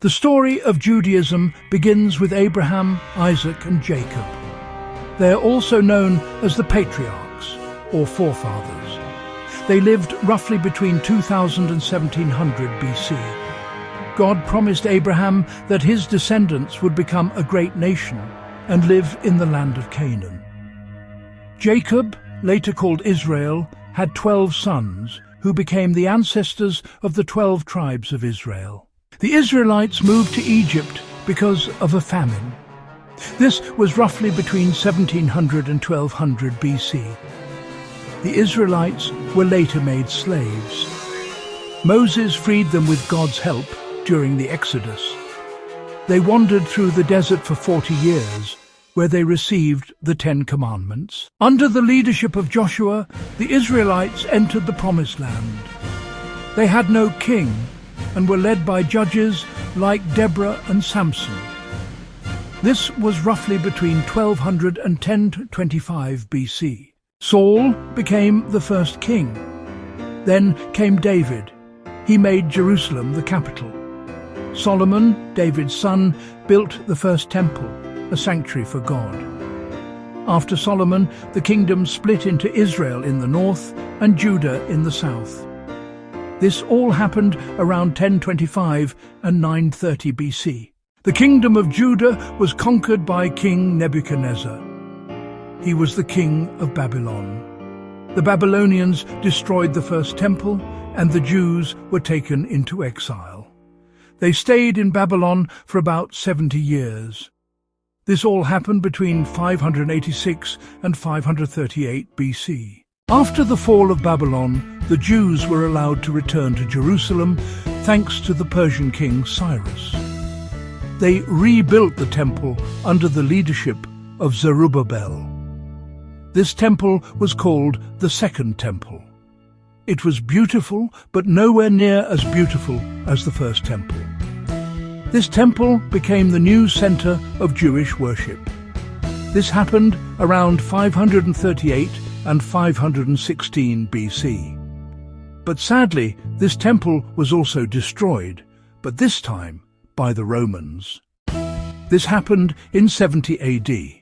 The story of Judaism begins with Abraham, Isaac, and Jacob. They are also known as the Patriarchs, or forefathers. They lived roughly between 2000 and 1700 BC. God promised Abraham that his descendants would become a great nation and live in the land of Canaan. Jacob, later called Israel, had 12 sons who became the ancestors of the 12 tribes of Israel. The Israelites moved to Egypt because of a famine. This was roughly between 1700 and 1200 BC. The Israelites were later made slaves. Moses freed them with God's help during the Exodus. They wandered through the desert for 40 years, where they received the 10 Commandments. Under the leadership of Joshua, the Israelites entered the Promised Land. They had no king and were led by judges like Deborah and Samson. This was roughly between 1200 and 1025 BC. Saul became the first king. Then came David. He made Jerusalem the capital. Solomon, David's son, built the first temple, a sanctuary for God. After Solomon, the kingdom split into Israel in the north and Judah in the south. This all happened around 1025 and 930 BC. The kingdom of Judah was conquered by King Nebuchadnezzar. He was the king of Babylon. The Babylonians destroyed the first temple, and the Jews were taken into exile. They stayed in Babylon for about 70 years. This all happened between 586 and 538 BC. After the fall of Babylon, the Jews were allowed to return to Jerusalem thanks to the Persian king Cyrus. They rebuilt the temple under the leadership of Zerubbabel. This temple was called the Second Temple. It was beautiful, but nowhere near as beautiful as the first temple. This temple became the new center of Jewish worship. This happened around 538 and 516 BC. But sadly, this temple was also destroyed, but this time by the Romans. This happened in 70 AD.